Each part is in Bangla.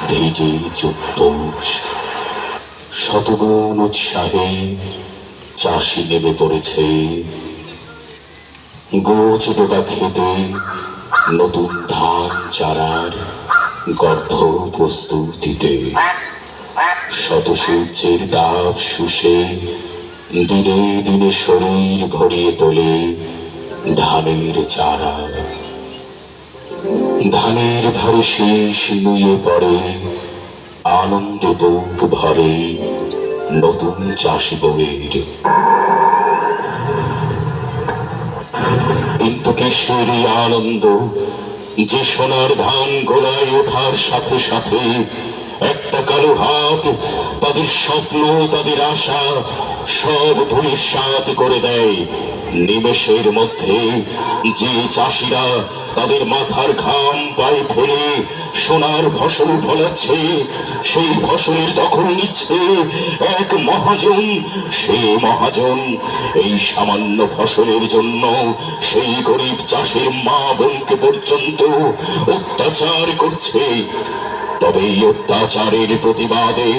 ভিজে চুপ্পোষ শতগুণ উৎসাহে চাষি নেমে পড়েছে গোছ ডোবা খেতে নতুন ধান চারার গর্ভ প্রস্তুতিতে। শত সূর্যের দাব শুষে দিনে দিনে শরীর ভরিয়ে তোলে ধানের চারা। ধানের ধারে শীষ নুয়ে পড়ে আনন্দে বুক ভরে নতুন চাষি বউয়ের। কিন্তু কিসের এই আনন্দ যে সোনার ধান গোলায় ওঠার সাথে সাথে একটা কালো হাত তাদের স্বপ্ন তাদের আশা সব ধূলিসাৎ করে দেয় নিমেষের মধ্যে। যে চাষিরা তাদের মাথার ঘাম পায়ে ফেলে সোনার ফসল ফলাচ্ছে সেই ফসলের দখল নিচ্ছে এক মহাজন। সেই মহাজন এই সামান্য ফসলের জন্য সেই গরিব চাষের মা বোনকে পর্যন্ত অত্যাচার করছে। তবে এই অত্যাচারের প্রতিবাদে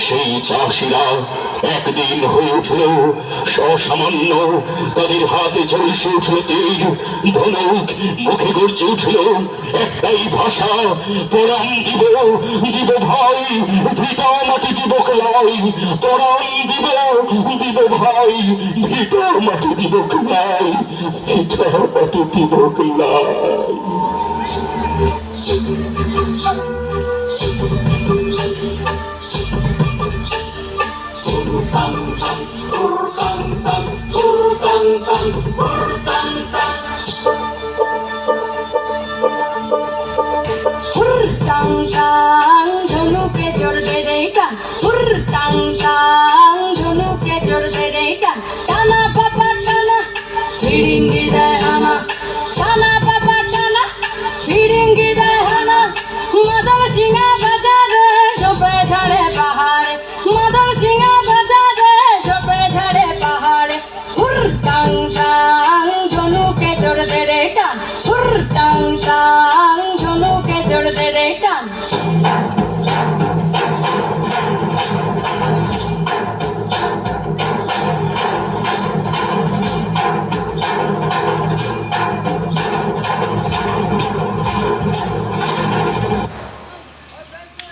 সেই চাষিরা একদিন হয়ে উঠল সসামান্য। তাদের হাতে ঝলসে উঠল তীর ধনুক, মুখে গর্জে উঠল একটাই ভাষা, পরাণ দিব দিব ভাই, ভিটা মাটি দিব ক্লাই। পরাণ দিব দিব ভাই, ভিটার মাটি দিব ক্লাই, ভিটার মাটি দিব ক্লাই।